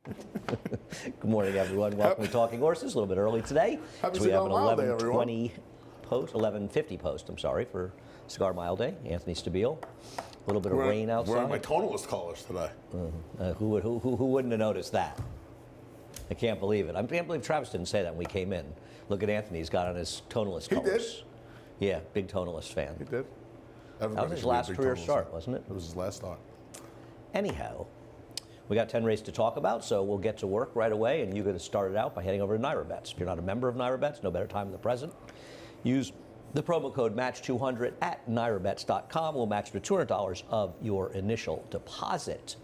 Good morning, everyone. Welcome to Talking Horses. A little bit early today. Happy We have an Cigar Mile Day, 11:20 post, 11:50 post. I'm sorry, for Cigar Mile Day. Anthony Stabile. A little bit of rain outside. Wearing my tonalist colors today. Who wouldn't have noticed that? I can't believe it. I can't believe Travis didn't say that when we came in. Look at Anthony. He's got on his tonalist colors. He did. Yeah, big tonalist fan. He did. That was his last career start, wasn't it? It was his last start. Anyhow, we got 10 races to talk about, so we'll get to work right away, and you're going to start it out by heading over to NYRA If you're not a member of NYRA no better time than the present. Use the promo code MATCH200 at NYRABets.com. We'll match to $200 of your initial deposit.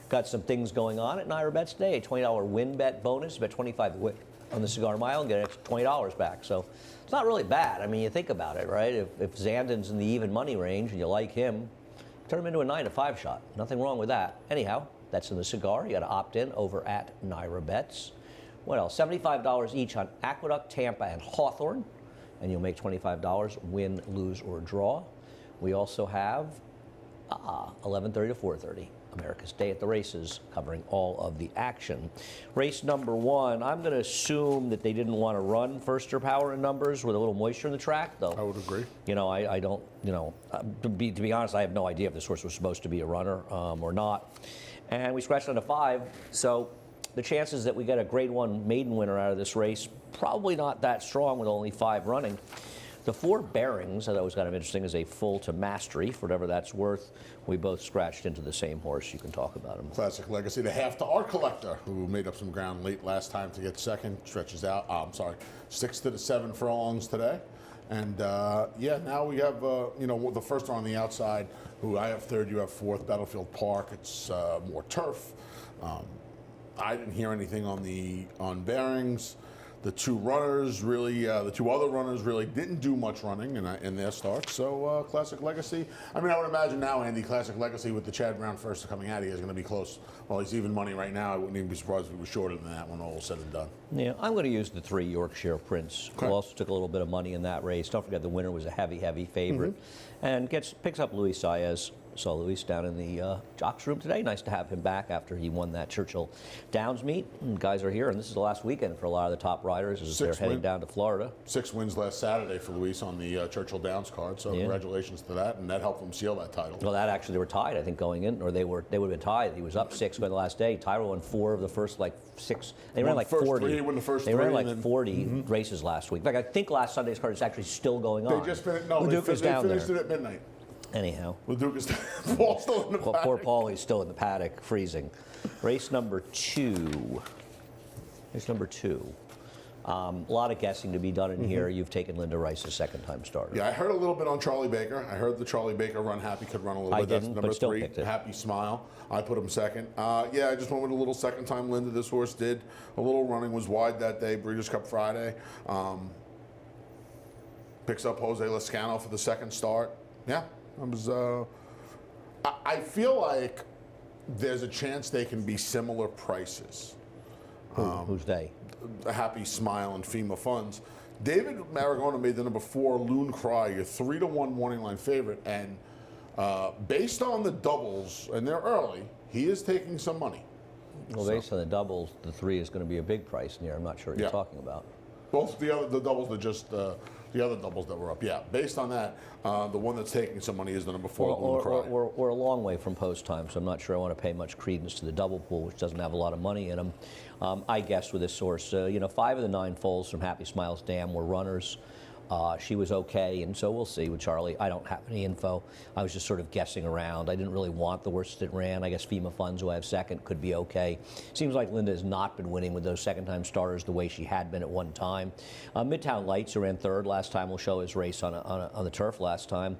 Got some things going on at NYRA today. A $20 win bet bonus, bet 25 win on the Cigar Mile and get an extra $20 back. So it's not really bad. I mean, you think about it, right? If Zandon's in the even money range and you like him, turn him into a 9 to 5 shot. Nothing wrong with that. Anyhow, that's in the Cigar. You got to opt in over at NYRA Bets. What else? $75 each on Aqueduct, Tampa, and Hawthorne. And you'll make $25, win, lose, or draw. We also have 11:30 to 4:30. America's Day at the Races, covering all of the action. Race number 1, I'm going to assume that they didn't want to run first-year power in numbers with a little moisture in the track, though. I would agree. You know, I don't, to be honest, I have no idea if this horse was supposed to be a runner or not. And we scratched on a 5, so the chances that we get a Grade 1 maiden winner out of this race, probably not that strong with only 5 running. The 4 Bearings, I thought was kind of interesting, is a full to mastery, for whatever that's worth. We both scratched into the same horse. You can talk about him. Classic Legacy, the half to Art Collector, who made up some ground late last time to get second, stretches out, 6 to the 7 furlongs today. And yeah, now we have, the first one on the outside, who I have third, you have fourth, Battlefield Park. It's more turf. I didn't hear anything on Bearings. The 2 runners really, the 2 other runners really didn't do much running in their starts. So Classic Legacy. I mean, I would imagine now, Andy, Classic Legacy with the Chad Brown first coming out, he is going to be close. Well, he's even money right now. I wouldn't even be surprised if he was shorter than that when all is said and done. Yeah, I'm going to use the 3 Yorkshire Prince, who also took a little bit of money in that race. Don't forget the winner was a heavy favorite, and picks up Luis Saez. Saw Luis down in the jocks room today. Nice to have him back after he won that Churchill Downs meet. And guys are here, and this is the last weekend for a lot of the top riders as they're heading down to Florida. 6 wins last Saturday for Luis on the Churchill Downs card, so congratulations to that, and that helped them seal that title. Well, that actually, they were tied, I think, going in, or they would have been tied. He was up 6 by the last day. Tyrell won 4 of the first 6. They ran like 40. He won the first they 3. Ran like 40 races last week. In fact, I think last Sunday's card is actually still going on. They just finished. No, they finished it at midnight. Anyhow. Paul's still in the paddock. Poor Paulie's still in the paddock, freezing. Race number 2. A lot of guessing to be done in here. You've taken Linda Rice as second-time starter. Yeah, I heard a little bit on Charlie Baker. I heard the Charlie Baker run Happy could run a little bit. That's number but still 3, picked it. Happy Smile. I put him second. Yeah, I just went with a little second-time Linda. This horse did. A little running, was wide that day, Breeders' Cup Friday. Picks up Jose Lascano for the second start. Yeah. I feel like there's a chance they can be similar prices. Who's they? Happy Smile and FEMA Funds. David Maragona made the number 4 Loon Cry, your 3-to-1 morning line favorite, and based on the doubles, and they're early, he is taking some money. Well, based on the doubles, the 3 is going to be a big price in here. I'm not sure what you're talking about. Both the doubles that just the other doubles that were up. Yeah, based on that, the one that's taking some money is the number 4. We're a long way from post time, so I'm not sure I want to pay much credence to the double pool, which doesn't have a lot of money in them. I guess with this source, 5 of the 9 foals from Happy Smiles Dam were runners. She was okay, and so we'll see with Charlie. I don't have any info. I was just sort of guessing around. I didn't really want the horse that ran. I guess FEMA Funds, who I have second, could be okay. Seems like Linda has not been winning with those second-time starters the way she had been at one time. Midtown Lights, who ran third last time, will show his race on the turf last time.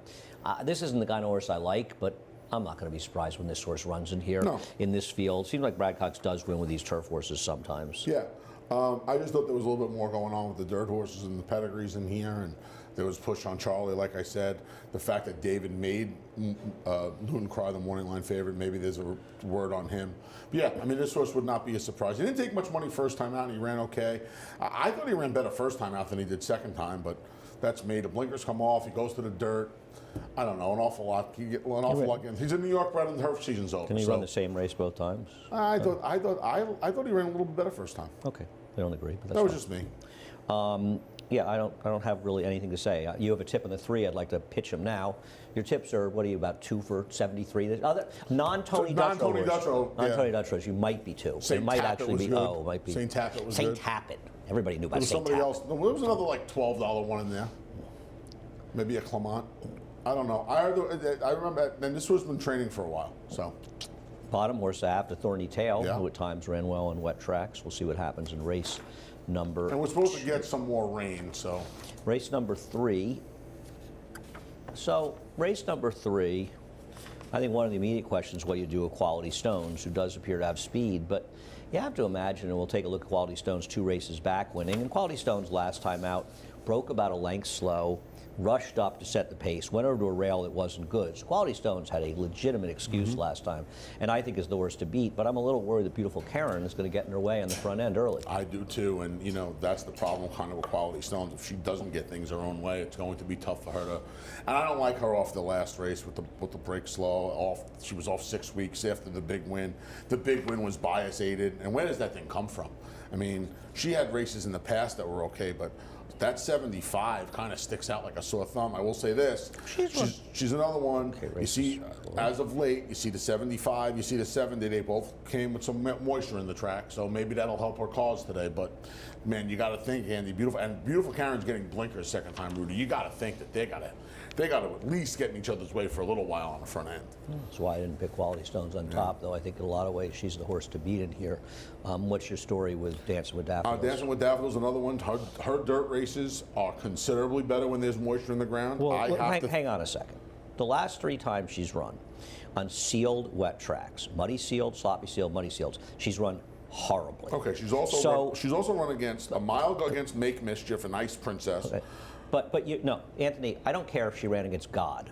This isn't the kind of horse I like, but I'm not going to be surprised when this horse runs in here in this field. Seems like Brad Cox does win with these turf horses sometimes. Yeah. I just thought there was a little bit more going on with the dirt horses and the pedigrees in here, and there was push on Charlie, like I said. The fact that David made Loon Cry the morning line favorite, maybe there's a word on him. But yeah, I mean, this horse would not be a surprise. He didn't take much money first time out, and he ran okay. I thought he ran better first time out than he did second time, but That's made. The blinkers come off. He goes to the dirt. I don't know, an awful lot. He get an awful lot. He's in New York right when the turf season's over. Can he run the same race both times? I thought he ran a little bit better first time. Okay, I don't agree. But that's That was fine. just me. Yeah, I don't have really anything to say. You have a tip on the 3. I'd like to pitch them now. Your tips are, what are you, about 2 for 73? The other non-Tony Non-Tony Dutro. Dutro, Non-Tony yeah. Dutros, you might be 2. St. It might Tappet actually was be. good. Oh, it might be. St. Tappet was St. good. Tappet. Everybody knew There about was St. somebody Tappet. else. No, there was another like $12 one in there. Maybe a Clement. I don't know. I remember, and this was been training for a while. So Bottom horse aft, a Thorny Tail, Yeah. who at times ran well on wet tracks. We'll see what happens in race number. and we're supposed to get some more rain. So Race number 3. So, race number 3, I think one of the immediate questions is what you do with Quality Stones, who does appear to have speed, but you have to imagine, and we'll take a look at Quality Stones 2 races back winning, and Quality Stones last time out broke about a length slow, rushed up to set the pace, went over to a rail that wasn't good. So Quality Stones had a legitimate excuse last time, and I think is the worst to beat, but I'm a little worried that Beautiful Karen is going to get in her way on the front end early. I do too, and you know that's the problem kind of with Quality Stones. If she doesn't get things her own way, it's going to be tough for her to. And I don't like her off the last race with the break slow. She was off 6 weeks after the big win. The big win was bias aided, and where does that thing come from? I mean, she had races in the past that were okay, but that 75 kind of sticks out like a sore thumb. I will say this: she's another one. Okay, you see, as of late, you see the 75, you see the 70. They both came with some moisture in the track, so maybe that'll help her cause today. But man, you got to think, Andy, beautiful Karen's getting blinkers second time, Rudy. You got to think that they got to at least get in each other's way for a little while on the front end. That's why I didn't pick Quality Stones on top, though. I think in a lot of ways she's the horse to beat in here. What's your story with Dancing with Daffodils? Dancing with Daffodils, another one. Her dirt races are considerably better when there's moisture in the ground. Well, hang on a second. The last 3 times she's run on sealed wet tracks, muddy sealed, sloppy sealed, muddy sealed, she's run horribly. Okay, she's also run against a mile against Make Mischief, an Ice Princess. Okay. But Anthony, I don't care if she ran against God.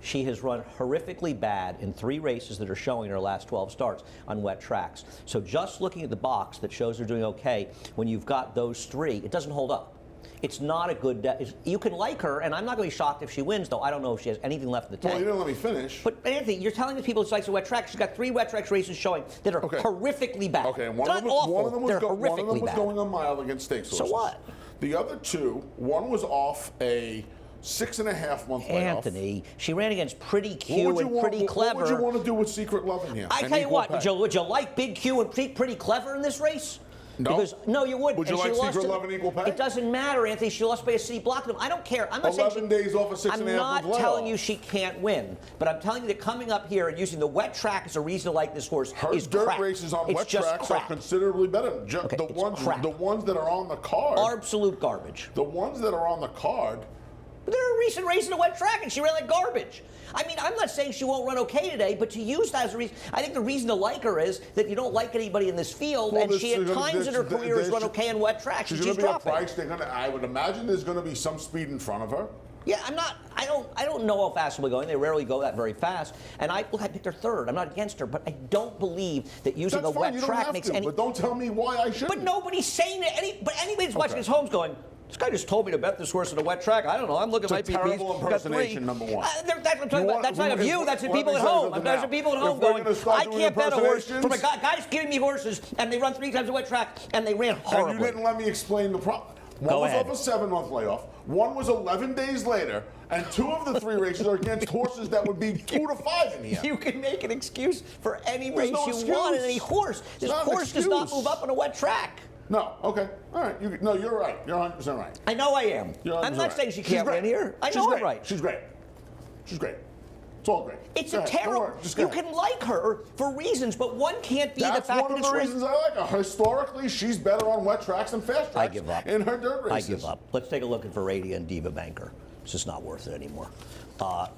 She has run horrifically bad in 3 races that are showing her last 12 starts on wet tracks. So just looking at the box that shows her doing okay, when you've got those 3, it doesn't hold up. It's not a good. You can like her, and I'm not going to be shocked if she wins, though. I don't know if she has anything left in the tank. Well, you didn't let me finish. But Anthony, you're telling the people she likes a wet track. She's got 3 wet tracks races showing that are horrifically bad. Okay, and one of them was going a mile against stakes horses. So what? The other 2, one was off a 6.5 month layoff. Anthony, she ran against Pretty Q and Pretty Clever. What would you want to do with Secret Love in here? I tell you what, would you like Big Q and Pretty Clever in this race? No. Because, no, you wouldn't. Would you like Secret Love and Equal Pay? It doesn't matter, Anthony. She lost by a city block to them. I don't care. I'm not 11 days off a 6.5 I'm month not layoff. telling you she can't win, but I'm telling you that coming up here and using the wet track as a reason to like this horse is dirt crap. races on It's wet just tracks crap. are considerably better. Okay, the ones that are on the card. Absolute garbage. The ones that are on the card. But there are recent races in a wet track, and she ran like garbage. I mean, I'm not saying she won't run okay today, but to use that as a reason, I think the reason to like her is that you don't like anybody in this field, and she at times in her career has run okay in wet tracks, and she's dropping. I would imagine there's going to be some speed in front of her. Yeah, I don't know how fast they'll be going. They rarely go that very fast. And I picked her 3rd. I'm not against her, but I don't believe that using That's a wet fine. You don't track have makes to, any. But don't tell me why I shouldn't. But nobody's saying it. But anybody who's watching this home's going, this guy just told me to bet this horse in a wet track. I don't know. I'm looking at my PPs. Terrible impersonation, number 1. That's what I'm talking about. That's not of you. That's the people at home. There's the people at home going, I can't bet a horse from a guy's giving me horses, and they run 3 times a wet track, and they ran horribly. And you didn't let me explain the problem. One was off a 7-month layoff. One was 11 days later, and 2 of the 3 races are against horses that would be 2 to 5 in here. You can make an excuse for any race no you excuse. want in any horse. This horse does not move up on a wet track. No, okay. All right. You're right. You're 100% right. I know I am. I'm not right. saying she can't win here. I know I'm right. She's great. She's great. It's all great. It's a terrible. You can like her for reasons, but one can't be the fact that it's That's one of the reasons I like her. Historically, she's better on wet tracks than fast tracks. I give up. In her dirt races. I give up. Let's take a look at Veradia and Diva Banker. It's just not worth it anymore.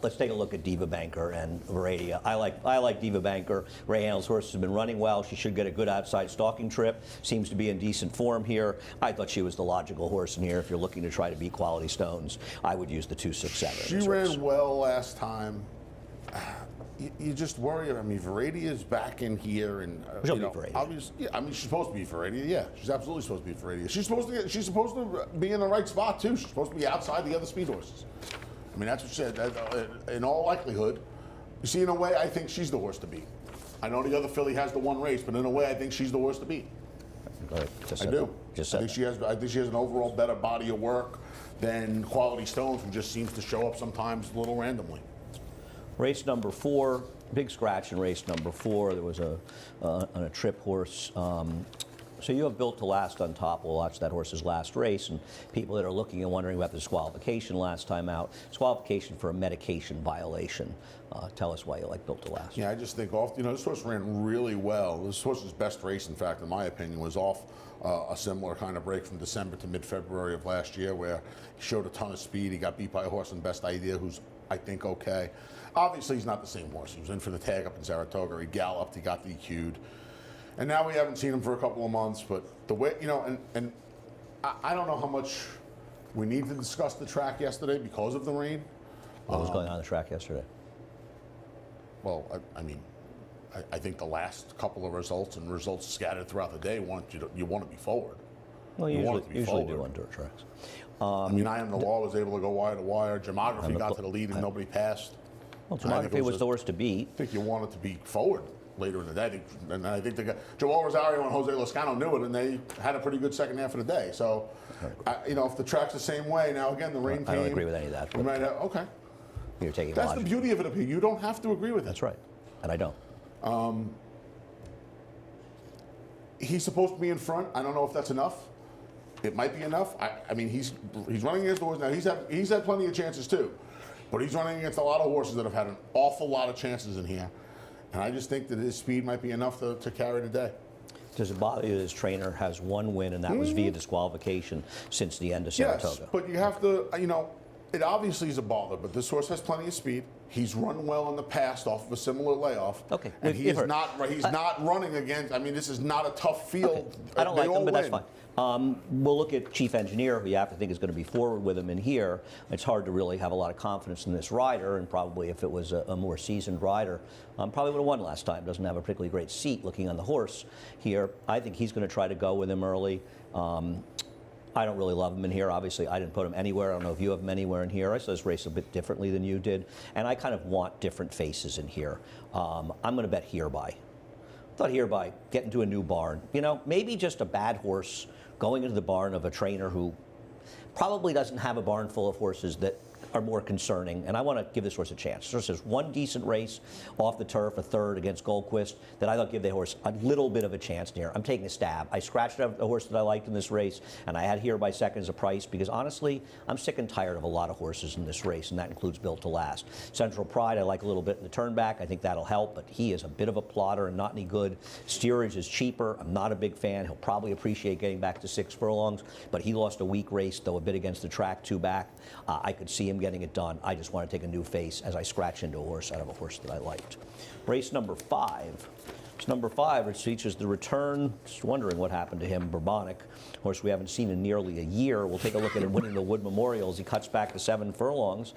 Let's take a look at Diva Banker and Veradia. I like Diva Banker. Ray Handl's horse has been running well. She should get a good outside stalking trip. Seems to be in decent form here. I thought she was the logical horse in here. If you're looking to try to beat Quality Stones, I would use the 2-6-7. She ran well last time. you just worry. I mean, Veradia is back in here, and She'll be Veradia. obviously, yeah, I mean, she's supposed to be Veradia. Yeah, she's absolutely supposed to be Veradia. She's supposed to be in the right spot too. She's supposed to be outside the other speed horses. I mean, that's what she said. In all likelihood, you see, in a way, I think she's the horse to beat. I know the other filly has the one race, but in a way, I think she's the horse to beat. I do. I think she has an overall better body of work than Quality Stones, who just seems to show up sometimes a little randomly. Race number 4, big scratch in race number 4. There was on a trip horse. So you have Built to Last on top. We'll watch that horse's last race, and people that are looking and wondering about the disqualification last time out. Disqualification for a medication violation. Tell us why you like Built to Last. Yeah, I just think this horse ran really well. This horse's best race, in fact, in my opinion, was off a similar kind of break from December to mid-February of last year, where he showed a ton of speed. He got beat by a horse in Best Idea, who's, I think, okay. Obviously, he's not the same horse. He was in for the tag up in Saratoga. He galloped. He got DQ'd. And now we haven't seen him for a couple of months. But the way, and I don't know how much we need to discuss the track yesterday because of the rain. What was going on the track yesterday? Well, I think the last couple of results and results scattered throughout the day you want to be forward. Well, you usually do on dirt tracks. I mean, I Am the Law was able to go wire to wire. Gemography got to the lead and nobody passed. Well, Gemography was the horse to beat. I think you wanted to be forward later in the day. And I think Joel Rosario and Jose Loscano knew it, and they had a pretty good second half of the day. So, if the track's the same way, now again, the rain came. I don't agree with any of that. We might have, okay. You're taking That's the beauty of it up here. You don't have to agree with it. That's right. And I don't. He's supposed to be in front. I don't know if that's enough. It might be enough. I mean, he's running against the horse now. He's had plenty of chances too, but he's running against a lot of horses that have had an awful lot of chances in here, and I just think that his speed might be enough to carry the day. Does it bother you that his trainer has one win, and that was via disqualification since the end of Saratoga? Yes, but you have to, it obviously is a bother, but this horse has plenty of speed. He's run well in the past off of a similar layoff. Okay. And he's not running against, this is not a tough field. Okay. I don't like him, but that's fine. We'll look at Chief Engineer, who you have to think is going to be forward with him in here. It's hard to really have a lot of confidence in this rider, and probably if it was a more seasoned rider, probably would have won last time. Doesn't have a particularly great seat looking on the horse here. I think he's going to try to go with him early. I don't really love him in here. Obviously, I didn't put him anywhere. I don't know if you have him anywhere in here. I saw this race a bit differently than you did, and I kind of want different faces in here. I'm going to bet Hereby. I thought Hereby getting to a new barn. Maybe just a bad horse going into the barn of a trainer who probably doesn't have a barn full of horses that are more concerning, and I want to give this horse a chance. This is one decent race off the turf, a third against Goldquist, that I thought give the horse a little bit of a chance here. I'm taking a stab. I scratched out a horse that I liked in this race, and I had Hereby second as a price because honestly, I'm sick and tired of a lot of horses in this race, and that includes Built to Last. Central Pride, I like a little bit in the turn back. I think that'll help, but he is a bit of a plotter and not any good. Steerage is cheaper. I'm not a big fan. He'll probably appreciate getting back to 6 furlongs, but he lost a weak race, though a bit against the track, 2 back. I could see him getting it done. I just want to take a new face as I scratch into a horse out of a horse that I liked. Race number 5. It's number 5, which features the return. Just wondering what happened to him, Bourbonic. Horse we haven't seen in nearly a year. We'll take a look at him winning the Wood Memorials. He cuts back to 7 furlongs.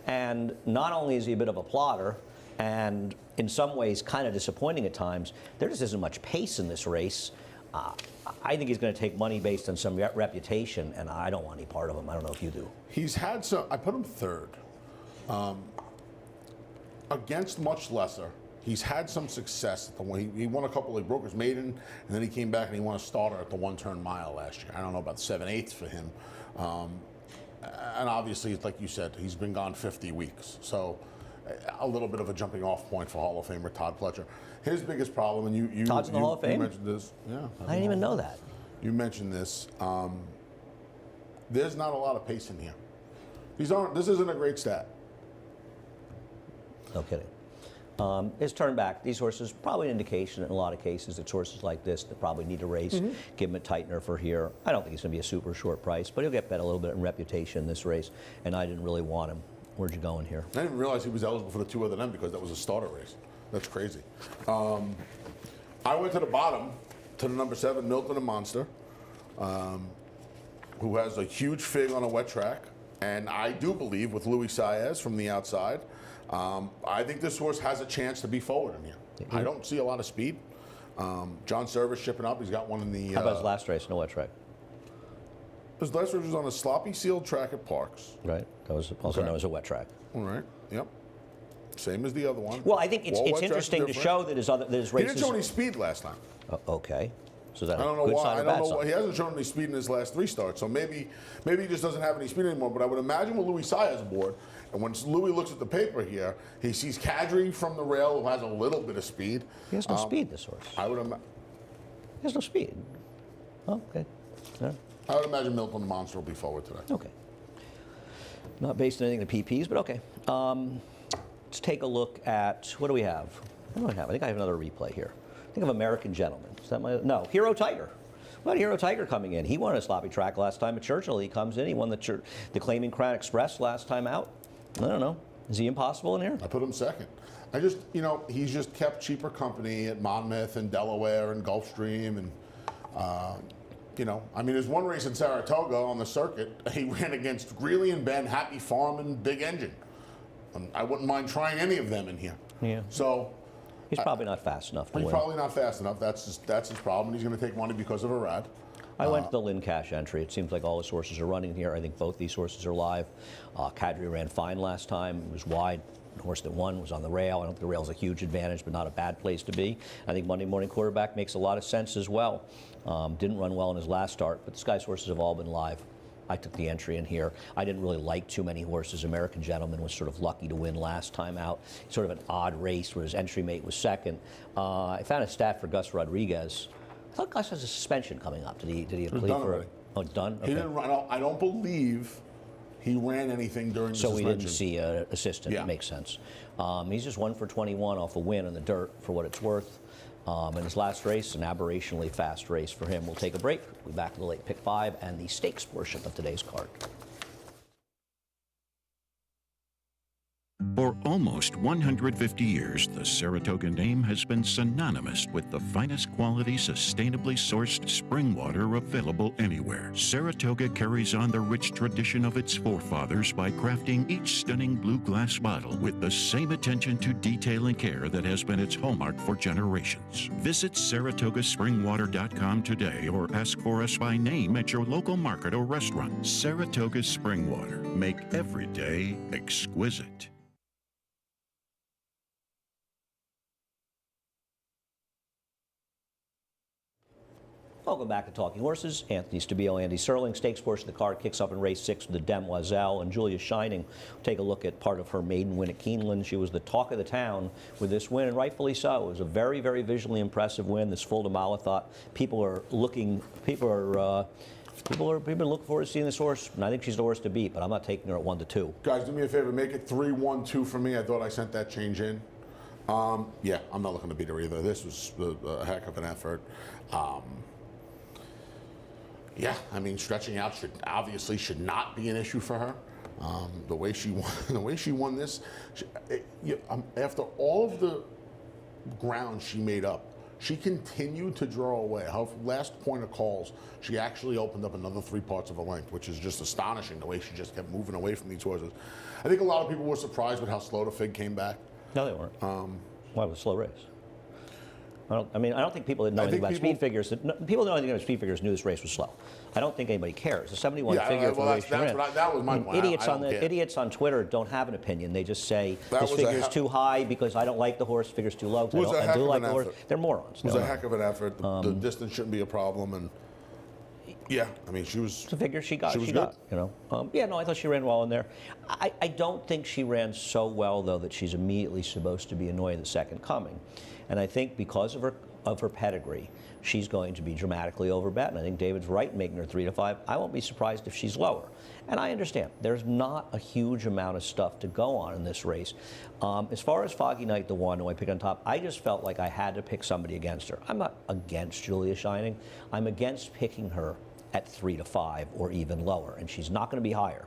And not only is he a bit of a plotter, and in some ways kind of disappointing at times, there just isn't much pace in this race. I think he's going to take money based on some reputation, and I don't want any part of him. I don't know if you do. He's had some. I put him third. Against much lesser, he's had some success. He won a couple. He broke his maiden, and then he came back and he won a starter at the 1-turn mile last year. I don't know about 7/8 for him. And obviously, like you said, he's been gone 50 weeks. So a little bit of a jumping off point for Hall of Famer Todd Pletcher. His biggest problem, and you Todd's in the Hall of Fame? You mentioned this. Yeah. I didn't even know that. You mentioned this. There's not a lot of pace in here. This isn't a great stat. No kidding. His turn back, these horses, probably an indication in a lot of cases it's horses like this that probably need a race. Give him a tightener for here. I don't think he's going to be a super short price, but he'll get bet a little bit in reputation in this race, and I didn't really want him. Where'd you going here? I didn't realize he was eligible for the 2 other than because that was a starter race. That's crazy. I went to the bottom to the number 7, Milton and Monster, who has a huge fig on a wet track. And I do believe with Luis Saez from the outside, I think this horse has a chance to be forward in here. I don't see a lot of speed. John Service shipping up. He's got one in the. How about his last race? No wet track. His last race was on a sloppy sealed track at Parks. Right. That was also known as a wet track. All right. Yep. Same as the other one. Well, I think it's interesting to show that his races. He didn't show any speed last time. Okay. So that I don't know good why. sign I or don't bad know sign? why. He hasn't shown any speed in his last 3 starts. So maybe he just doesn't have any speed anymore. But I would imagine with Luis Saez aboard, and when Louis looks at the paper here, he sees Kadri from the rail who has a little bit of speed. He has no speed, this horse. I would imagine. He has no speed. Oh, okay. Yeah. I would imagine Milton the Monster will be forward today. Okay. Not based on anything in the PPs, but okay. Let's take a look at, what do we have? What do I have? I think I have another replay here. I think of American Gentleman. Is that my, no, Hero Tiger. What about Hero Tiger coming in? He won a sloppy track last time at Churchill. He comes in. He won the Claiming Crown Express last time out. I don't know. Is he impossible in here? I put him second. I just, he's just kept cheaper company at Monmouth and Delaware and Gulfstream and, there's one race in Saratoga on the circuit. He ran against Greeley and Ben, Happy Farm, and Big Engine. I wouldn't mind trying any of them in here. Yeah. So he's probably not fast enough to he's win. probably not fast enough. That's his problem. He's going to take money because of a rad. I went to the Lynn Cash entry. It seems like all his horses are running here. I think both these horses are live. Kadri ran fine last time. It was wide. The horse that won was on the rail. I don't think the rail's a huge advantage, but not a bad place to be. I think Monday Morning Quarterback makes a lot of sense as well. Didn't run well in his last start, but this guy's horses have all been live. I took the entry in here. I didn't really like too many horses. American Gentleman was sort of lucky to win last time out. Sort of an odd race where his entry mate was second. I found a stat for Gus Rodriguez. I thought Gus has a suspension coming up. Did he plead for it? Oh, done? Okay. He didn't run. I don't believe he ran anything during the So suspension. we didn't see an assistant. Yeah. That makes sense. He's just 1 for 21 off a win in the dirt for what it's worth. In his last race, an aberrationally fast race for him. We'll take a break. We'll be back to the late pick 5 and the stakes portion of today's card. For almost 150 years, the Saratoga name has been synonymous with the finest quality, sustainably sourced spring water available anywhere. Saratoga carries on the rich tradition of its forefathers by crafting each stunning blue glass bottle with the same attention to detail and care that has been its hallmark for generations. Visit SaratogaSpringwater.com today or ask for us by name at your local market or restaurant. Saratoga Spring Water. Make every day exquisite. Welcome back to Talking Horses. Anthony Stabile, Andy Serling. Stakes portion of the card kicks up in race 6 with the Demoiselle. And Julia Shining will take a look at part of her maiden win at Keeneland. She was the talk of the town with this win, and rightfully so. It was a very, very visually impressive win. This full to Malathot. People have been looking forward to seeing this horse, and I think she's the horse to beat, but I'm not taking her at 1-2. Guys, do me a favor. Make it 3-1-2 for me. I thought I sent that change in. Yeah, I'm not looking to beat her either. This was a heck of an effort. Yeah, I mean, stretching out should not be an issue for her. The way she won this, after all of the ground she made up, she continued to draw away. Her last point of calls, she actually opened up another 3 parts of a length, which is just astonishing. The way she just kept moving away from these horses. I think a lot of people were surprised with how slow the Fig came back. No, they weren't. Why was it a slow race? I don't think people didn't know anything about speed figures. People know anything about speed figures knew this race was slow. I don't think anybody cares. The 71 figure for the race you're in. That was my point. Idiots on Twitter don't have an opinion. They just say this figure is too high because I don't like the horse. Figure's too low. I do like the horse. They're morons. It was a heck of an effort. The distance shouldn't be a problem. And yeah, I mean, she was. It's a figure she got. She got. I thought she ran well in there. I don't think she ran so well though that she's immediately supposed to be annoyed at the second coming. And I think because of her pedigree, she's going to be dramatically overbet. And I think David's right in making her 3-5. I won't be surprised if she's lower. And I understand there's not a huge amount of stuff to go on in this race. As far as Foggy Night, the one who I picked on top, I just felt like I had to pick somebody against her. I'm not against Julia Shining. I'm against picking her at 3-5 or even lower, and she's not going to be higher.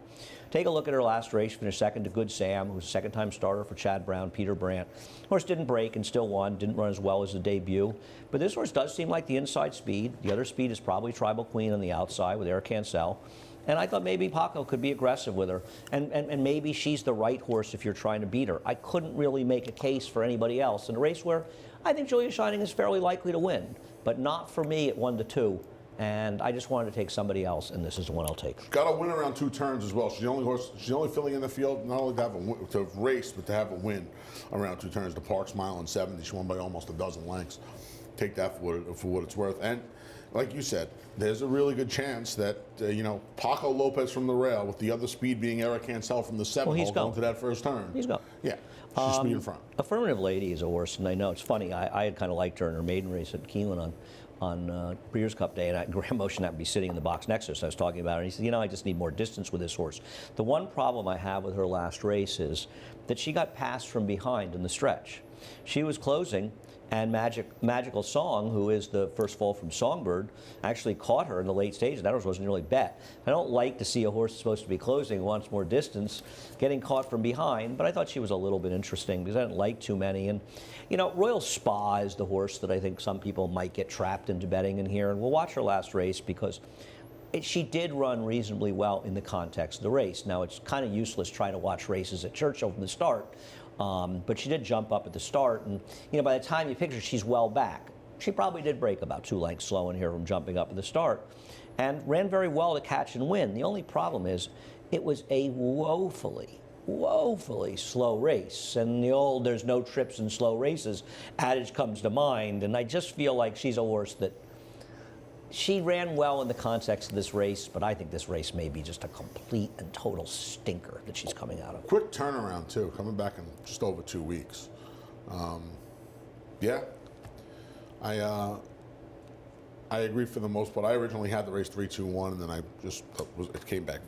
Take a look at her last race. Finished second to Good Sam, who was a second-time starter for Chad Brown, Peter Brandt. Horse didn't break and still won. Didn't run as well as the debut. But this horse does seem like the inside speed. The other speed is probably Tribal Queen on the outside with Eric Cancel. And I thought maybe Paco could be aggressive with her. And maybe she's the right horse if you're trying to beat her. I couldn't really make a case for anybody else in a race where I think Julia Shining is fairly likely to win, but not for me at 1-2. And I just wanted to take somebody else, and this is the one I'll take. Got to win around 2 turns as well. She's the only horse. She's the only filly in the field not only to have to race, but to have a win around 2 turns. The Parks Mile in 70. She won by almost a dozen lengths. Take that for what it's worth. And like you said, there's a really good chance that Paco Lopez from the rail, with the other speed being Eric Cancel from the 7 hole, going to that first turn. He's going. Yeah, she's speed in front. Affirmative Lady is a horse, and I know it's funny. I had kind of liked her in her maiden race at Keeneland on Breeders' Cup Day, and Graham Motion happened to be sitting in the box next to us. I was talking about her, and he said, I just need more distance with this horse. The one problem I have with her last race is that she got passed from behind in the stretch. She was closing, and Magical Song, who is the first fall from Songbird, actually caught her in the late stages. That horse wasn't really bet. I don't like to see a horse supposed to be closing, wants more distance, getting caught from behind, but I thought she was a little bit interesting because I didn't like too many. And, Royal Spa is the horse that I think some people might get trapped into betting in here. And we'll watch her last race because she did run reasonably well in the context of the race. Now, it's kind of useless trying to watch races at Churchill from the start. But she did jump up at the start, and by the time you picture, she's well back. She probably did break about 2 lengths slow in here from jumping up at the start, and ran very well to catch and win. The only problem is, it was a woefully slow race, and the old "there's no trips in slow races" adage comes to mind. And I just feel like she's a horse that she ran well in the context of this race, but I think this race may be just a complete and total stinker that she's coming out of. Quick turnaround, too, coming back in just over 2 weeks. Yeah, I agree for the most part. I originally had the race 3-2-1, and then it came back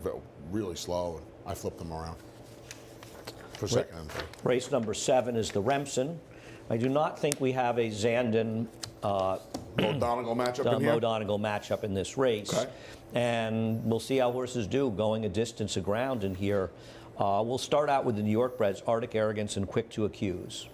really slow, and I flipped them around for second and third. Race number 7 is the Remsen. I do not think we have a Zandon Donegal matchup in here? Donegal matchup in this race. Okay. And we'll see how horses do going a distance of ground in here. We'll start out with the New York breds, Arctic Arrogance and Quick to Accuse.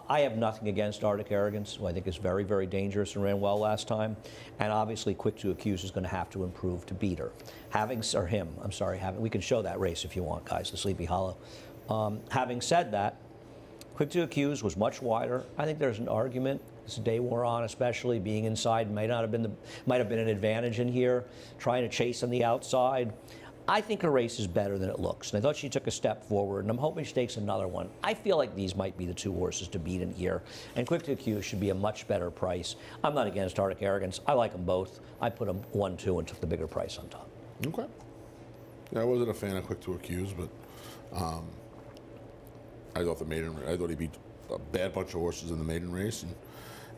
I have nothing against Arctic Arrogance, who I think is very, very dangerous and ran well last time. And obviously, Quick to Accuse is going to have to improve to beat her. We can show that race if you want, guys, the Sleepy Hollow. Having said that, Quick to Accuse was much wider. I think there's an argument, as the day wore on, especially being inside might have been an advantage in here, trying to chase on the outside. I think her race is better than it looks, and I thought she took a step forward, and I'm hoping she takes another one. I feel like these might be the 2 horses to beat in here, and Quick to Accuse should be a much better price. I'm not against Arctic Arrogance. I like them both. I put them 1-2 and took the bigger price on top. Okay. Yeah, I wasn't a fan of Quick to Accuse, but I thought he beat a bad bunch of horses in the maiden race, and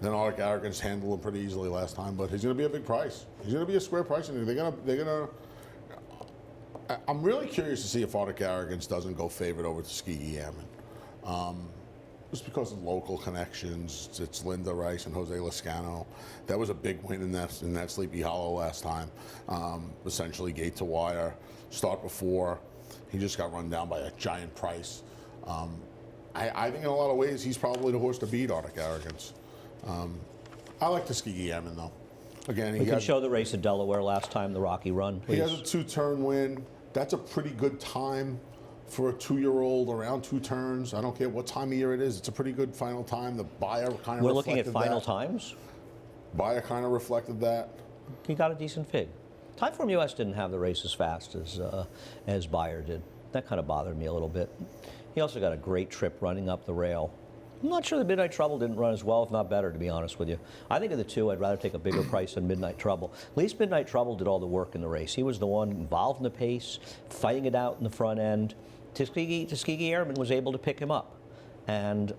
then Arctic Arrogance handled him pretty easily last time. But he's going to be a big price. He's going to be a square price, and they're gonna. I'm really curious to see if Arctic Arrogance doesn't go favorite over to Tuskegee Airman. Just because of local connections, it's Linda Rice and Jose Lascano. That was a big win in that Sleepy Hollow last time. Essentially gate to wire, start before. He just got run down by a giant price. I think in a lot of ways he's probably the horse to beat Arctic Arrogance. I like Tuskegee Airman though. Again, We can show the race at Delaware last time, the Rocky Run, please. He has a 2-turn win. That's a pretty good time for a 2-year-old, around 2 turns. I don't care what time of year it is. It's a pretty good final time. The buyer kind of We're looking at final times? Buyer kind of reflected that. He got a decent fig. Timeform US didn't have the race as fast as Buyer did. That kind of bothered me a little bit. He also got a great trip running up the rail. I'm not sure the Midnight Trouble didn't run as well, if not better, to be honest with you. I think of the 2, I'd rather take a bigger price than Midnight Trouble. At least Midnight Trouble did all the work in the race. He was the one involved in the pace, fighting it out in the front end. Tuskegee Airman was able to pick him up. And,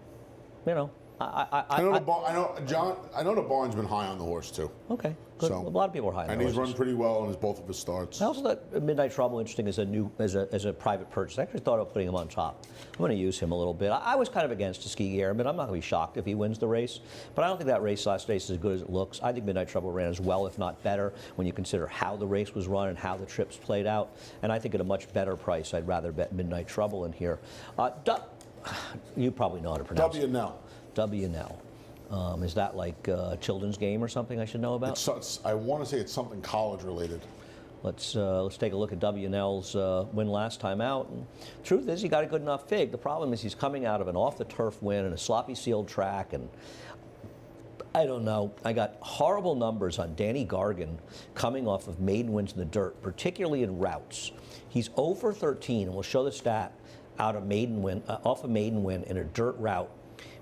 I know the barn's been high on the horse too. Okay, good. So, a lot of people are high on the and horses. he's run pretty well in both of his starts. I also thought Midnight Trouble interesting as a private purchase. I actually thought of putting him on top. I'm going to use him a little bit. I was kind of against Tuskegee Airman. I'm not going to be shocked if he wins the race, but I don't think that last race is as good as it looks. I think Midnight Trouble ran as well, if not better, when you consider how the race was run and how the trips played out. And I think at a much better price, I'd rather bet Midnight Trouble in here. You probably know how to pronounce it. WNL. Is that like a children's game or something I should know about? I want to say it's something college related. Let's take a look at W&L's win last time out. And truth is, he got a good enough fig. The problem is he's coming out of an off-the-turf win and a sloppy sealed track, and I don't know. I got horrible numbers on Danny Gargan coming off of maiden wins in the dirt, particularly in routes. He's 0 for 13, and we'll show the stat out of maiden win, off a maiden win in a dirt route.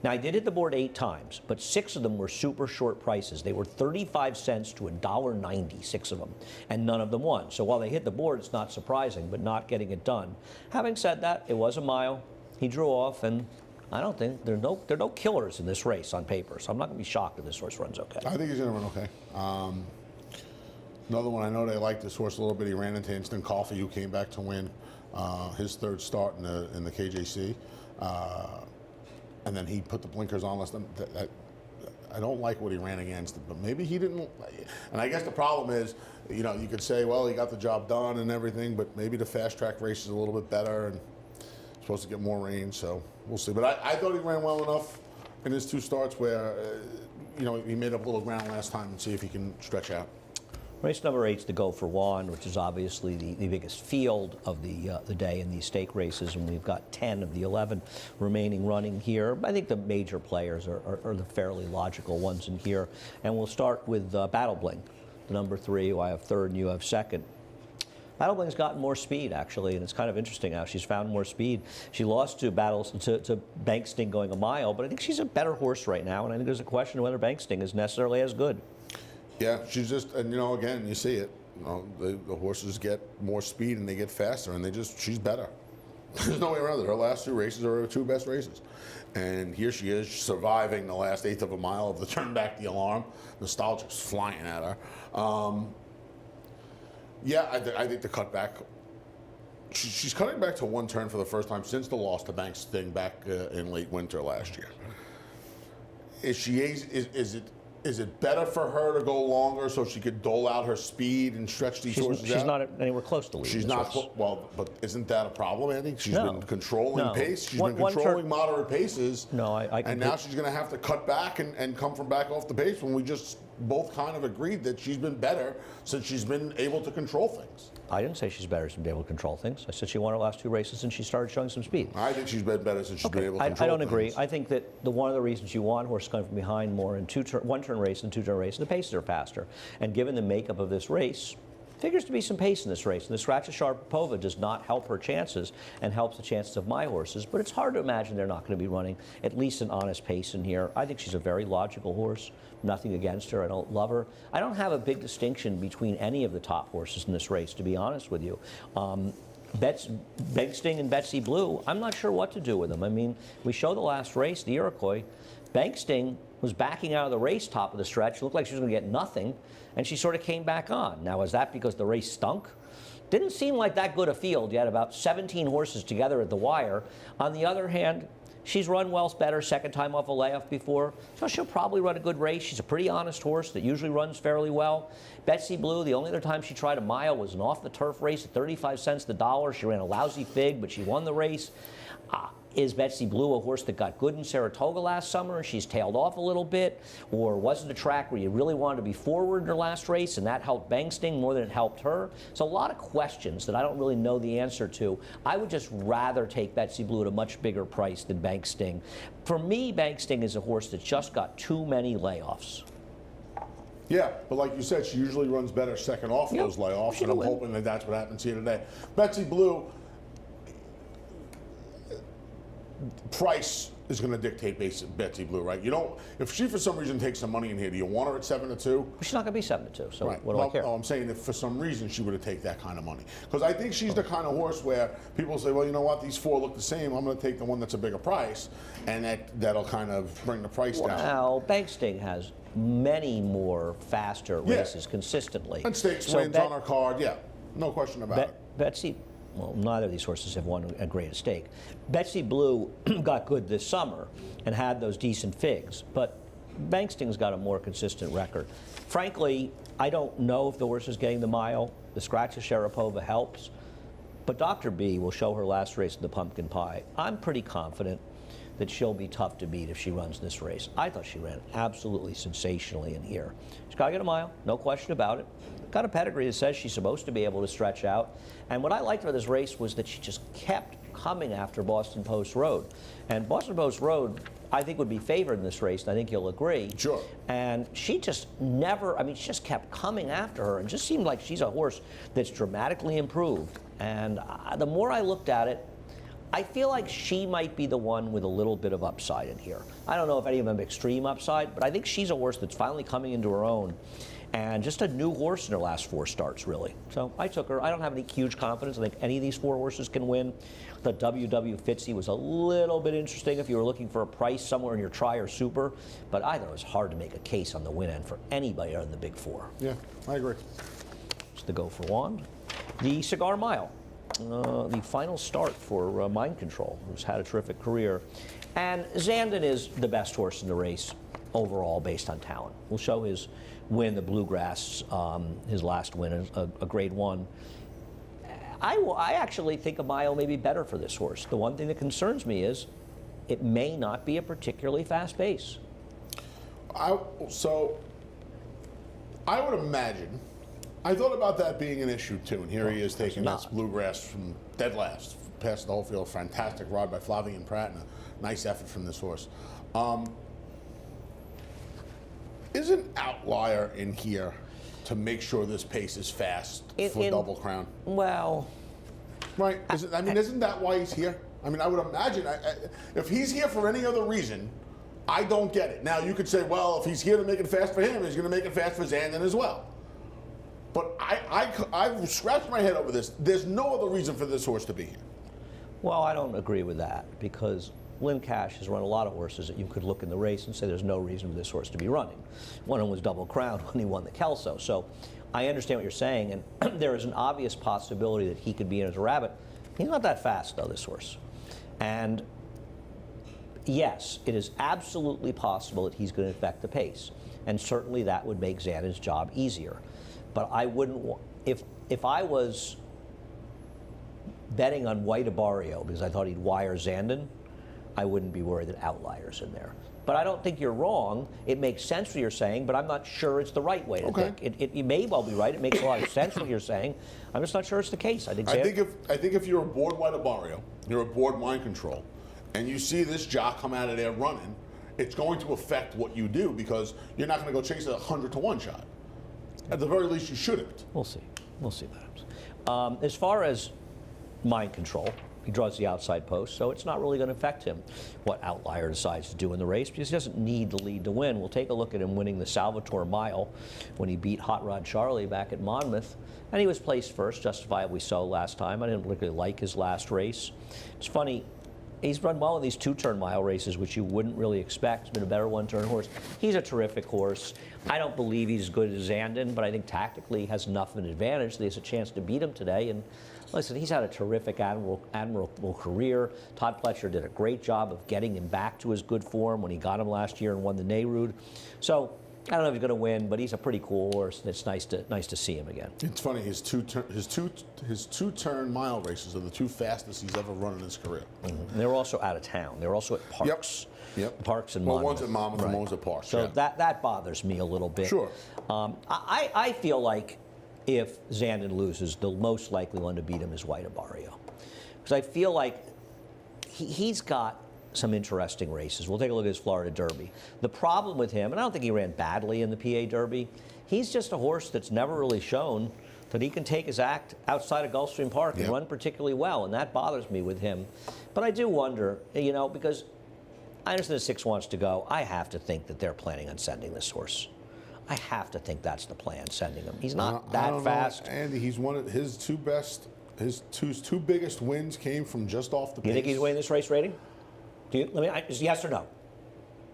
Now, I did hit the board 8 times, but 6 of them were super short prices. They were 35 cents to $1.90, 6 of them, and none of them won. So while they hit the board, it's not surprising, but not getting it done. Having said that, it was a mile. He drew off, and I don't think there are no killers in this race on paper, so I'm not going to be shocked if this horse runs okay. I think he's going to run okay. Another one, I know they like this horse a little bit. He ran into Instant Coffee, who came back to win his 3rd start in the KJC. And then he put the blinkers on less than I don't like what he ran against, but maybe he didn't. And I guess the problem is, you know, you could say, well, he got the job done and everything, but maybe the fast track race is a little bit better and supposed to get more range, so we'll see. But I thought he ran well enough in his 2 starts where, you know, he made up a little ground last time and see if he can stretch out. Race number 8 is the Go for Juan, which is obviously the biggest field of the day in these stake races, and we've got 10 of the 11 remaining running here. I think the major players are the fairly logical ones in here. And we'll start with Battle Bling, the number 3, who I have 3rd and you have 2nd. Battle Bling's gotten more speed, actually, and it's kind of interesting how she's found more speed. She lost to Bank Sting going a mile, but I think she's a better horse right now, and I think there's a question of whether Bank Sting is necessarily as good. Yeah, she's just, and you know, again, you see it. You know, the horses get more speed and they get faster, and she's better. There's no way around it. Her last 2 races are her 2 best races. And here she is surviving the last 1/8 of a mile of the turn back the alarm. Nostalgic's flying at her. Yeah, I think the cutback, she's cutting back to 1 turn for the first time since the loss to Bank Sting back in late winter last year. Is it better for her to go longer so she could dole out her speed and stretch these horses out? She's not anywhere close to leading. She's not, well, but isn't that a problem, Andy? She's been controlling pace. She's been controlling moderate paces. No, and now she's going to have to cut back and come from back off the pace when we just both kind of agreed that she's been better since she's been able to control things. I didn't say she's better since she's been able to control things. I said she won her last 2 races and she started showing some speed. I think she's been better since she's been able to control things. I don't agree. I think that one of the reasons you want horses coming from behind more in 1-turn race and 2-turn race, the paces are faster. And given the makeup of this race, figures to be some pace in this race. And the Scratch of Sharapova does not help her chances and helps the chances of my horses. But it's hard to imagine they're not going to be running at least an honest pace in here. I think she's a very logical horse. Nothing against her. I don't love her. I don't have a big distinction between any of the top horses in this race, to be honest with you. Bank Sting and Betsy Blue, I'm not sure what to do with them. I mean, we showed the last race, the Iroquois. Bank Sting was backing out of the race top of the stretch. It looked like she was going to get nothing, and she sort of came back on. Now, is that because the race stunk? Didn't seem like that good a field. You had about 17 horses together at the wire. On the other hand, she's run well better, 2nd time off a layoff before, so she'll probably run a good race. She's a pretty honest horse that usually runs fairly well. Betsy Blue, the only other time she tried a mile was an off-the-turf race at 35 cents the dollar. She ran a lousy fig, but she won the race. Is Betsy Blue a horse that got good in Saratoga last summer and she's tailed off a little bit? Or was it a track where you really wanted to be forward in her last race and that helped Bank Sting more than it helped her? So a lot of questions that I don't really know the answer to. I would just rather take Betsy Blue at a much bigger price than Bank Sting. For me, Bank Sting is a horse that just got too many layoffs. Yeah, but like you said, she usually runs better second off those layoffs, and I'm hoping that that's what happens here today. Betsy Blue, price is going to dictate Betsy Blue, right? You don't. If she for some reason takes some money in here, do you want her at 7-2? She's not going to be 7-2. So right. What do I care? No, I'm saying that for some reason she would have taken that kind of money, because I think she's the kind of horse where people say, well, you know what, these 4 look the same. I'm going to take the one that's a bigger price, and that'll kind of bring the price down. Well, Bank Sting has many more faster races consistently. And stakes wins on her card, no question about it. Betsy. Well, neither of these horses have won a great stake. Betsy Blue got good this summer and had those decent figs, but Bank Sting's got a more consistent record. Frankly, I don't know if the horse is getting the mile. The Scratch of Sharapova helps, but Dr. B will show her last race in the Pumpkin Pie. I'm pretty confident that she'll be tough to beat if she runs this race. I thought she ran absolutely sensationally in here. She's got to get a mile, no question about it. Got a pedigree that says she's supposed to be able to stretch out. And what I liked about this race was that she just kept coming after Boston Post Road. And Boston Post Road, I think, would be favored in this race, and I think you'll agree. Sure. And she just never, I mean, she just kept coming after her and just seemed like she's a horse that's dramatically improved. And the more I looked at it, I feel like she might be the one with a little bit of upside in here. I don't know if any of them have extreme upside, but I think she's a horse that's finally coming into her own. And just a new horse in her last 4 starts, really. So I took her. I don't have any huge confidence. I think any of these 4 horses can win. The WW Fitzy was a little bit interesting if you were looking for a price somewhere in your try or super, but I thought it was hard to make a case on the win end for anybody other than the big 4. Yeah, I agree. It's the go for Wand. The Cigar Mile. The final start for Mind Control, who's had a terrific career. And Zandon is the best horse in the race overall based on talent. We'll show his win, the Bluegrass, his last win, a grade 1. I actually think a mile may be better for this horse. The one thing that concerns me is it may not be a particularly fast pace. So I would imagine, I thought about that being an issue too, and here he is taking this Bluegrass from dead last, past the whole field. Fantastic ride by Flavien Prat, and a nice effort from this horse. Is an outlier in here to make sure this pace is fast for Double Crown? Well, right. Isn't that why he's here? I mean, I would imagine if he's here for any other reason, I don't get it. Now you could say, well, if he's here to make it fast for him, he's going to make it fast for Zandon as well. But I've scratched my head over this. There's no other reason for this horse to be here. Well, I don't agree with that because Lynn Cash has run a lot of horses that you could look in the race and say there's no reason for this horse to be running. One of them was Double Crown when he won the Kelso. So I understand what you're saying, and there is an obvious possibility that he could be in as a rabbit. He's not that fast, though, this horse. And yes, it is absolutely possible that he's going to affect the pace, and certainly that would make Zandon's job easier. But I wouldn't, if I was betting on White Abarrio because I thought he'd wire Zandon, I wouldn't be worried that outliers in there. But I don't think you're wrong. It makes sense what you're saying, but I'm not sure it's the right way to think. You may well be right. It makes a lot of sense what you're saying. I'm just not sure it's the case. I think if you're aboard White Abarrio, you're aboard Mind Control, and you see this jock come out of there running, it's going to affect what you do because you're not going to go chase a 100-to-1 shot. At the very least, you shouldn't. We'll see. We'll see what happens. As far as Mind Control, he draws the outside post, so it's not really going to affect him what Outlier decides to do in the race because he doesn't need the lead to win. We'll take a look at him winning the Salvatore Mile when he beat Hot Rod Charlie back at Monmouth, and he was placed first, justifiably so last time. I didn't particularly like his last race. It's funny. He's run well in these 2-turn mile races, which you wouldn't really expect. He's been a better 1-turn horse. He's a terrific horse. I don't believe he's as good as Zandon, but I think tactically he has enough of an advantage that he has a chance to beat him today. And listen, he's had a terrific admirable career. Todd Pletcher did a great job of getting him back to his good form when he got him last year and won the Nehrude. So I don't know if he's going to win, but he's a pretty cool horse, and it's nice to see him again. It's funny, his two-turn mile races are the 2 fastest he's ever run in his career. Mm-hmm. And they were also out of town. They were also at Parks. Yep. Parks and Monmouth. Monmouth. One's at Monmouth and one's at Parks. So that bothers me a little bit. Sure. I feel like if Zandon loses, the most likely one to beat him is White Abarrio. Because I feel like he's got some interesting races. We'll take a look at his Florida Derby. The problem with him, and I don't think he ran badly in the PA Derby, he's just a horse that's never really shown that he can take his act outside of Gulfstream Park and run particularly well, and that bothers me with him. But I do wonder, because I understand the 6 wants to go. I have to think that they're planning on sending this horse. I have to think that's the plan, sending him. He's not that fast. Andy, he's one of his two biggest wins came from just off the pace. You think he's winning this race rating? Yes or no?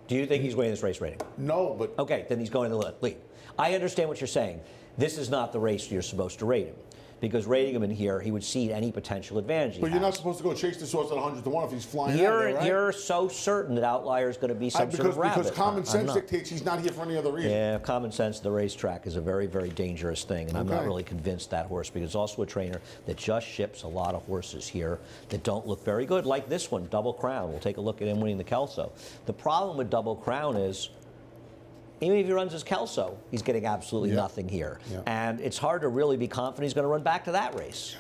Do you think he's winning this race rating? No, but... Okay, then he's going to the lead. I understand what you're saying. This is not the race you're supposed to rate him. because rating him in here, he would cede any potential advantage he But you're not has. supposed to go chase the horse at 100-1 if he's flying out of there, right? You're so certain that Outlier is going to be some sort of rabbit. Because common I'm sense not. dictates he's not here for any other reason. Yeah, common sense, the racetrack is a very, very dangerous thing, and I'm not Okay. really convinced that horse, because it's also a trainer that just ships a lot of horses here that don't look very good, like this one, Double Crown. We'll take a look at him winning the Kelso. The problem with Double Crown is, even if he runs his Kelso, he's getting absolutely Yeah. nothing here. Yeah. And it's hard to really be confident he's going to run back to that race.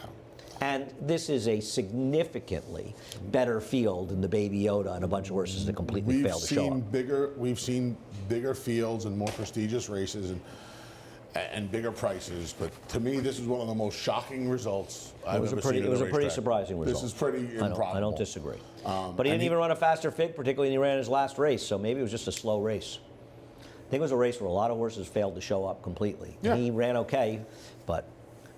And this is a significantly better field than the Baby Yoda and a bunch of horses that completely failed to show up. We've seen bigger fields and more prestigious races and bigger prices, but to me, this is one of the most shocking results I've ever seen. It was a pretty surprising result. This is pretty improbable. I don't disagree. But he and didn't even run a faster fig, particularly when he ran his last race, so maybe it was just a slow race. I think it was a race where a lot of horses failed to show up completely. Yeah. He ran okay, but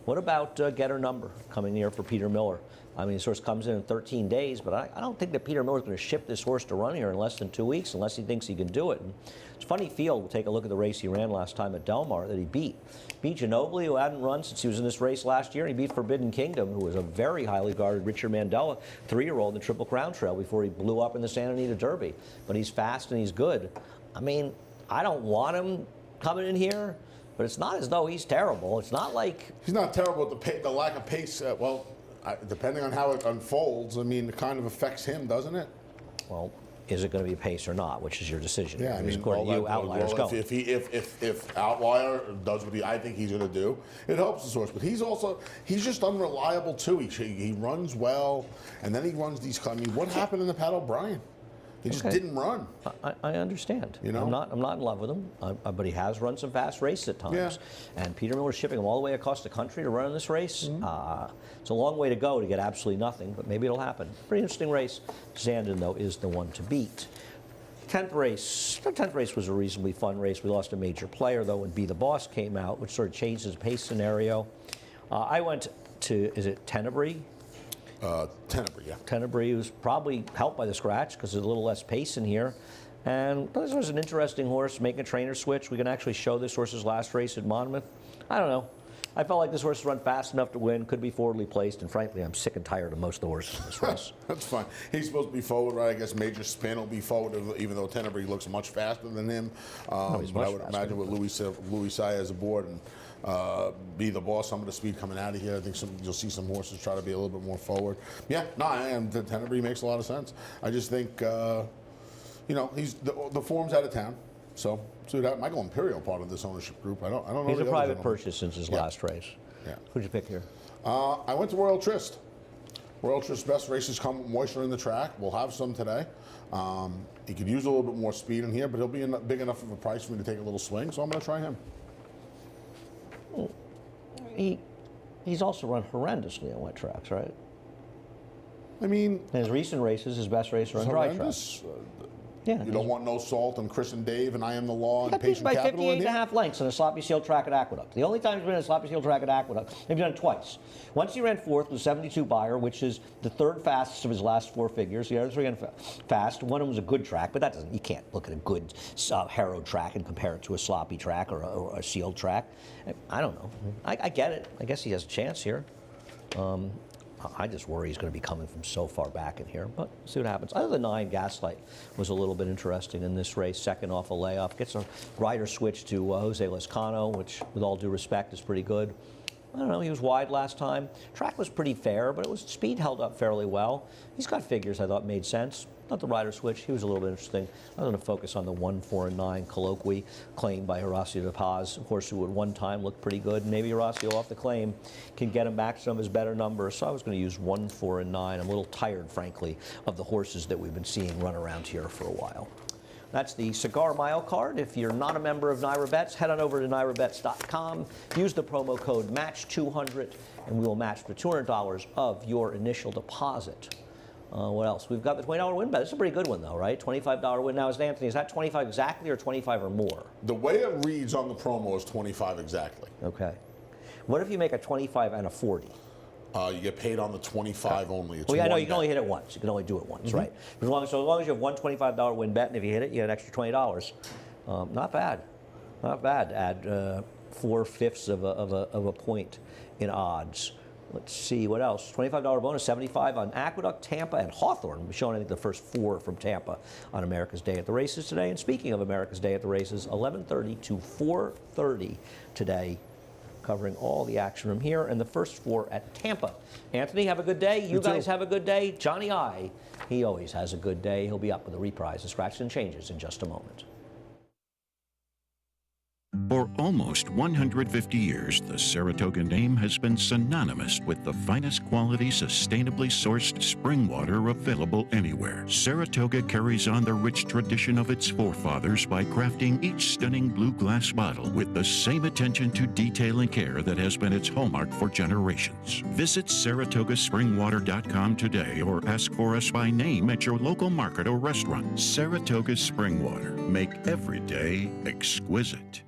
what about Get Her Number coming here for Peter Miller? I mean, this horse comes in 13 days, but I don't think that Peter Miller's going to ship this horse to run here in less than 2 weeks unless he thinks he can do it. And it's a funny field. We'll take a look at the race he ran last time at Del Mar that he beat. Beat Ginobili, who hadn't run since he was in this race last year, and he beat Forbidden Kingdom, who was a very highly guarded Richard Mandela 3-year-old in the Triple Crown Trail before he blew up in the Santa Anita Derby. But he's fast and he's good. I mean, I don't want him coming in here, but it's not as though he's terrible. It's not like... He's not terrible with the lack of pace. Depending on how it unfolds, I mean, it kind of affects him, doesn't it? Well, is it going to be a pace or not, which is your decision. Yeah, I mean, according to you, Outlier's going. If Outlier does what I think he's going to do, it helps the horse. But he's just unreliable too. He runs well, and then he runs these. I mean, what happened in the Pat O'Brien? He just didn't run. I understand. You know? I'm not in love with him, but he has run some fast races at times. Yeah. And Peter Miller's shipping him all the way across the country to run in this race. It's a long way to go to get absolutely nothing, but maybe it'll happen. Pretty interesting race. Zandon, though, is the one to beat. 10th race. The 10th race was a reasonably fun race. We lost a major player, though, when Be the Boss came out, which sort of changed his pace scenario. I went to, is it Tenebrae? Tenebrae, yeah. Tenebrae was probably helped by the scratch because there's a little less pace in here. And this was an interesting horse, making a trainer switch. We can actually show this horse's last race at Monmouth. I don't know. I felt like this horse run fast enough to win, could be forwardly placed, and frankly, I'm sick and tired of most of the horses in this race. That's fine. He's supposed to be forward, right? I guess Major Spin will be forward, even though Tenebrae looks much faster than him. He's But much I would faster. imagine with Louis Saez aboard and Be the Boss, some of the speed coming out of here. I think you'll see some horses try to be a little bit more forward. Yeah, the Tenebrae makes a lot of sense. I just think, he's the form's out of town. So Michael Imperial part of this ownership group. I don't know. He's a the other private gentlemen. purchase since his Yeah. last race. Yeah. Who'd you pick here? I went to Royal Tryst. Royal Tryst's best races come with moisture in the track. We'll have some today. He could use a little bit more speed in here, but he'll be big enough of a price for me to take a little swing, so I'm going to try him. He's also run horrendously on wet tracks, right? I mean, In his recent races, his best race were on dry tracks. horrendous. Yeah. You don't want No Salt and Chris and Dave and I Am the Law He and got beaten Patient by Capital 58 in and a here. half lengths on a sloppy sealed track at Aqueduct. The only time he's been in a sloppy sealed track at Aqueduct, they've done it twice. Once he ran fourth with 72 Buyer, which is the third fastest of his last 4 figures. The other 3 ran fast. One of them was a good track, but you can't look at a good harrowed track and compare it to a sloppy track or a sealed track. I don't know. I get it. I guess he has a chance here. I just worry he's going to be coming from so far back in here, but see what happens. Other than 9, Gaslight was a little bit interesting in this race, second off a layoff. Gets a rider switch to Jose Lescano, which, with all due respect, is pretty good. I don't know, he was wide last time. Track was pretty fair, but speed held up fairly well. He's got figures I thought made sense. Not the rider switch, he was a little bit interesting. I'm going to focus on the 1, 4, and 9 Colloquy claimed by Horacio De Paz, a horse who at one time looked pretty good. Maybe Horacio off the claim can get him back to some of his better numbers. So I was going to use 1, 4, and 9. I'm a little tired, frankly, of the horses that we've been seeing run around here for a while. That's the Cigar Mile card. If you're not a member of Naira Bets, head on over to nairabets.com. Use the promo code MATCH200, and we will match the $200 of your initial deposit. What else? We've got the $20 win bet. This is a pretty good one, though, right? $25 win. Now, Anthony, is that 25 exactly or 25 or more? The way it reads on the promo is 25 exactly. Okay. What if you make a 25 and a 40? You get paid on the 25 only. It's Well, yeah, I know one you can bet. only hit it once. You can only do it once, right? As long as you have one $25 win bet, and if you hit it, you get an extra $20. Not bad. Not bad to add 4/5 of a point in odds. Let's see what else. $25 bonus, 75 on Aqueduct, Tampa, and Hawthorne. We've shown, I think, the first 4 from Tampa on America's Day at the Races today. And speaking of America's Day at the Races, 11:30 to 4:30 today, covering all the action from here, and the first 4 at Tampa. Anthony, have a good day. You guys have a good day. Johnny I, he always has a good day. He'll be up with a reprise of Scratches and Changes in just a moment. For almost 150 years, the Saratoga name has been synonymous with the finest quality, sustainably sourced spring water available anywhere. Saratoga carries on the rich tradition of its forefathers by crafting each stunning blue glass bottle with the same attention to detail and care that has been its hallmark for generations. Visit SaratogaSpringwater.com today or ask for us by name at your local market or restaurant. Saratoga Spring Water. Make every day exquisite.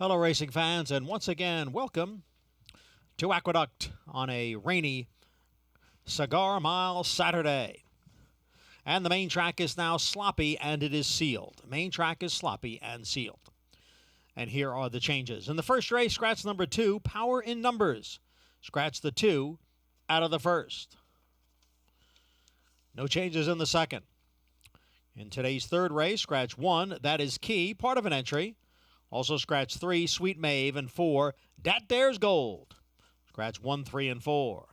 Hello, racing fans, and once again, welcome to Aqueduct on a rainy Cigar Mile Saturday. And the main track is now sloppy and it is sealed. Main track is sloppy and sealed. And here are the changes. In the first race, scratch number 2, Power in Numbers. Scratch the 2 out of the first. No changes in the second. In today's third race, scratch 1, that is Key, part of an entry. Also scratch 3, Sweet Mave, and 4, Dat There's Gold. Scratch 1, 3, and 4.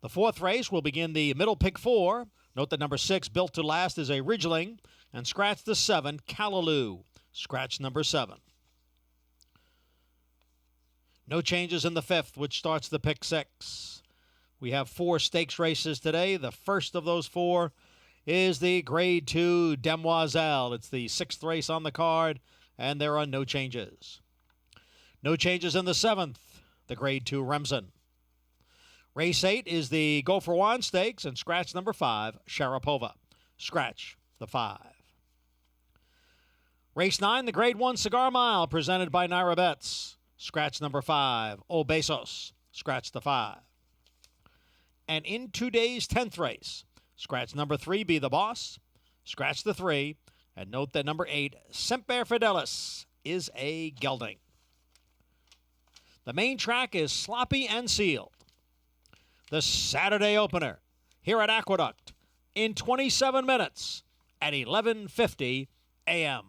The fourth race will begin the middle pick 4. Note that number 6, Built to Last, is a Ridgeling. And scratch the 7, Callaloo. Scratch number 7. No changes in the fifth, which starts the pick 6. We have 4 stakes races today. The first of those 4 is the Grade 2 Demoiselle. It's the 6th race on the card, and there are no changes. No changes in the 7th, the Grade 2 Remsen. Race 8 is the Go for One Stakes, and scratch number 5, Sharapova. Scratch the 5. Race 9, the Grade 1 Cigar Mile, presented by Naira Bets. Scratch number 5, Obesos. Scratch the 5. And in today's 10th race, scratch number 3, Be the Boss. Scratch the 3. And note that number 8, Semper Fidelis, is a gelding. The main track is sloppy and sealed. The Saturday opener here at Aqueduct in 27 minutes at 11:50 a.m.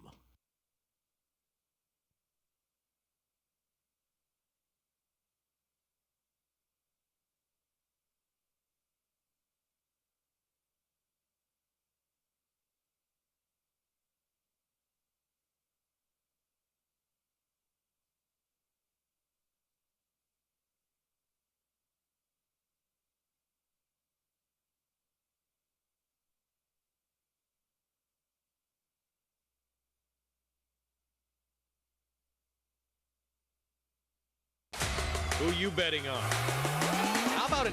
Who you betting on? How about an